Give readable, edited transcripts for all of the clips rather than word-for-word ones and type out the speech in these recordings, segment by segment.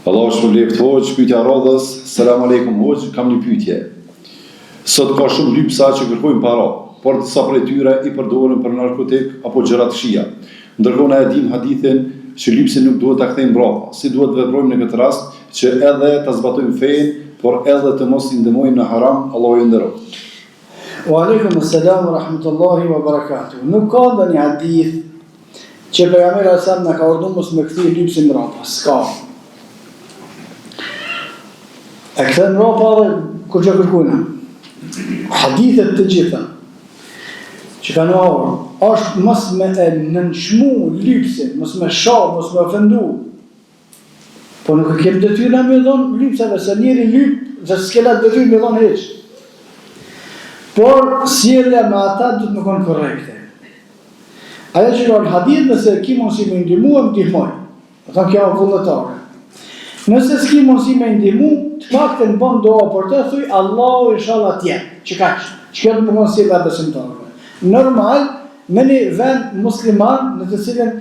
Allah është për leftë hoqë, pyetja radhës, selam aleikum hoqë, kam një pyetje. Sot ka shumë lypsa që kërkojnë para, por disa prej tyre i përdoren për narkotik apo gjëra të këqija. Ndërkohë na e dim hadithin që lypsin nuk duhet ta kthejmë mbrapa. Si duhet veprojmë në këtë rast që edhe ta zbatojmë fenë, por edhe të mos i ndemojmë në haram, Allahu i nderoj. Wa alaikum assalam wa rahmatullahi wa barakatuh. Nuk ka ndonjë hadith që pejgamberi sa na ka urdhëruar mos me kthej lypsin mbrapa. S'ka. E këtën mbrapa dhe kur që kërkuna. Hadithet të gjitha që kanë orë, është mos me e nënshmu lypsin, mos me sharë, mos me ofendu. Po nuk e kemë detyra me dhonë lypsave, se njeri lyp, dhe s'kelat detyra me dhonë heq. Por, sjellja me ata du të më konë korrekte. Aja që ka në hadith, nëse ki mundësi me ndihmu, e më ndihmoj. Ata kjo e vullnetare. Nëse s'ki mundësi me ndihmu, të pak të në bëmë doa për të, thuj, Allahu inshallah tjenë, që kaqë, që kjo të më konë si dhe besimtarëve. Normal, me një vend musliman në të cilën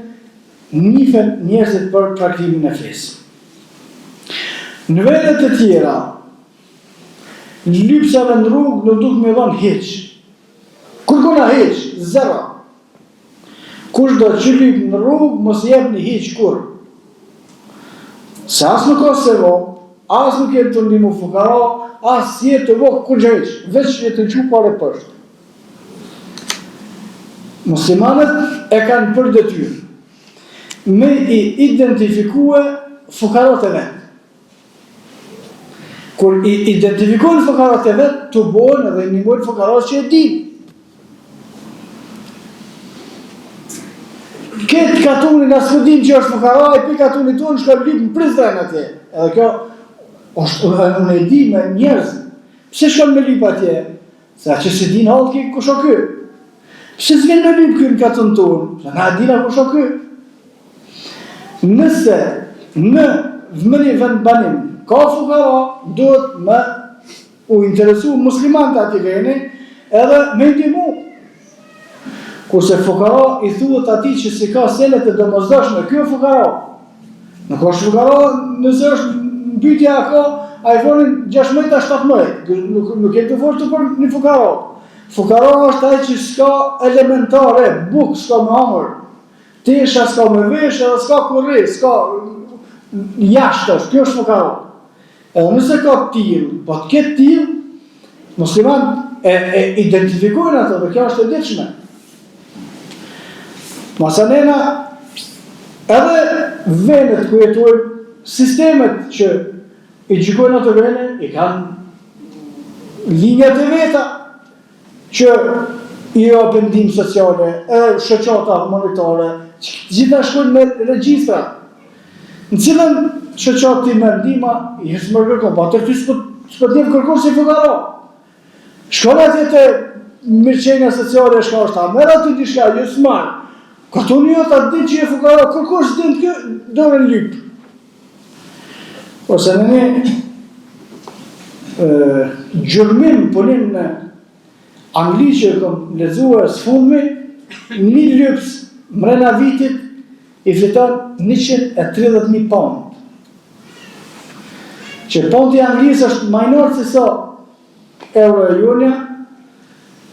njifen njerëzit për praktikimin e fesë. Në vendet të tjera, lypsave në rrugë nuk duhet me dhonë hiq. Kërkona hiq, zero. Kush do që lyp në rrugë, mos jep një hiq kur. Se asë nuk ka sevo, asë nuk jetë të ndimu fukara, asë jetë të vokë kur gjë hiq, veç jetë të që pare përshtë. Muslimanët e kanë për detyrë me i identifikue fukarat e vetë. Kur i identifikojnë fukarat e vetë, të bojnë edhe i njëmojnë fukarat që e din. Këtë katunin asë më din që është fukarat, e për katunin tonë shka lypë në Prizren atje. Edhe kjo, unë e di me njerëz. Pse shka me lypë atje? Se që se din halë ki kusho kë. Pse s'vjen me lypë kë në katun tonë? Se na dina kusho kë. Nëse në vëmëri vend banim ka fukara, duhet me u interesu muslimanët ati veni edhe me ndihmu. Kurse fukara i thuhet ati që si ka senet e domosdoshme, kjo fukara. Nuk është fukara nëse është në bytja ka iPhone-in 16-17, nuk e të fortë për një fukara. Fukara është ai që s'ka elementare, buk s'ka me amër, tesha s'ka me vesh, edhe s'ka kurri, s'ka jashtë është, kjo është fukara. Edhe nëse ka t'il, po të ketë t'il, musliman e identifikojnë ato dhe kjo është e ditshme. Masanena, edhe venet ku jetojnë, sistemet që i gjykojnë ato vene, i kanë linjat e veta, që i o pendim sociale, shoqata monetare, gjitha shkojnë me regjistra, në cilën shoqat ti me ndima, i hësë më kërkon, pa të këty s'pët një kërkon si fukara. Shkone atje të mirëqenja sociale shka është ta, mërë aty t'i shka, ju s'marë, këtu një ta din që e fukara, kërkon që din të dore në lypë. Ose në një gjurmim punim në Angli që e kom lezuar së fundmi, një lyps mrena vitit i fiton 130.000 pound. Që pound i Anglisë është majnor se sa euro e jonja,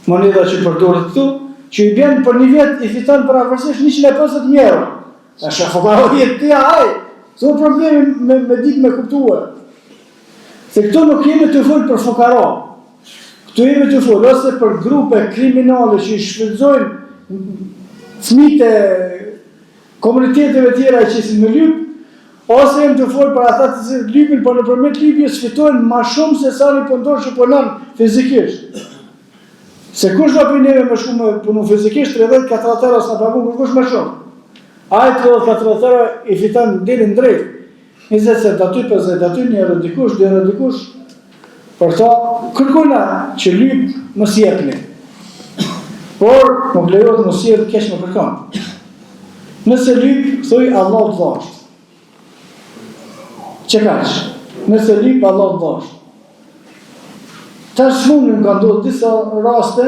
moneda që përdoret këtu, që i bjen për një vjet i fiton për avërsisht 150.000 euro. A shafokaro jetë tja aj, s'o problemi me ditë me kuptuar. Se këtu nuk jemi të folë për fukara. Këtu jemi të folë ose për grupe kriminale që i shfrytëzojnë fëmijët e komuniteteve tjera që si në lypë, ose jemi të folë për ata të lypin, por nëpërmjet lypjes fitojnë ma shumë se sa një punëtor që punon fizikisht. Se kush do për neve me shku me punu fizikisht, 30-40 euro s'na pagun, kush me shumë. Ajë 30-40 euro i fiton dilin drejt. 20 cent aty, 50 aty, 1 euro dikush, 2 euro dikush. Për ta, kërkojna që lyp mos jepni. Por, nuk lejohet mos jep keq më kërkon. Nëse lyp, thuj Allah të dhasht. Që kaq? Nëse lyp, Allah të dhasht. Tash shumë më ka ndodhur disa raste,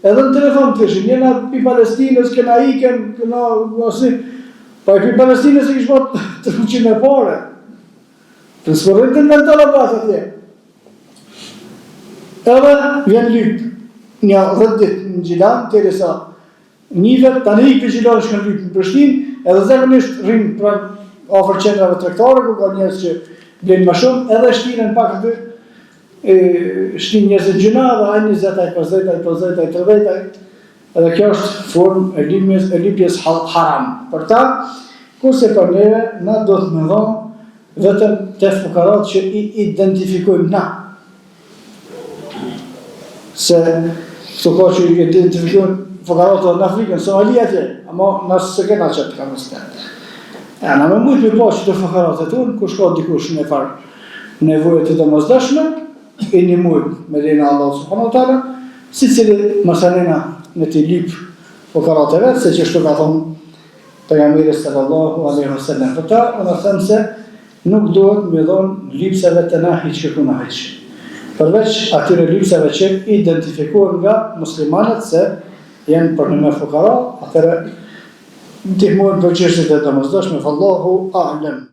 edhe në telefon të ishin, njëna pi Palestinës, këna iken, këna ose, pa i pi Palestinës e kishë bot 300 e pare. Transferojnë të inventora pas atje. Edhe vjen lyp, një 10 ditë në Gjilan, të resa njëve, tani i për Gjilan shkën lyp në Prishtinë, edhe zakonisht rrinë pra ofër qendrave tregtare, ku ka njerëz që blenë më shumë, edhe shtiren pak aty, shtin 20 gjuna dhe ai 20, 50, 50, 30, edhe kjo është formë e lypjes haram. Për ta, kurse për neve, na do të më dhonë vetëm të fukarat që i identifikojmë na. Se këto ka që i identifikojmë fukarat në Afrikën, Somali atje, ama nësë se kena qëtë ka nësë. Në me mujtë me po që të fukarat e tunë, ku shka dikush në farë nevojët e të mëzdashme, i një mujtë me lejna Allah subhanahu wa ta'ala, si cili masanina në t'i lip fukarat e vetë, se që shtu ka thonë pejgamberi sallallahu alaihi wasallam. Për ta, unë them se nuk duhet me dhonë lipseve të na hiq kërku na hiq. Përveç atyre lipseve që identifikohen nga muslimanët se janë për në me fukara, atëre ndihmojnë për çështjet e domosdoshme, Allahu a'lam.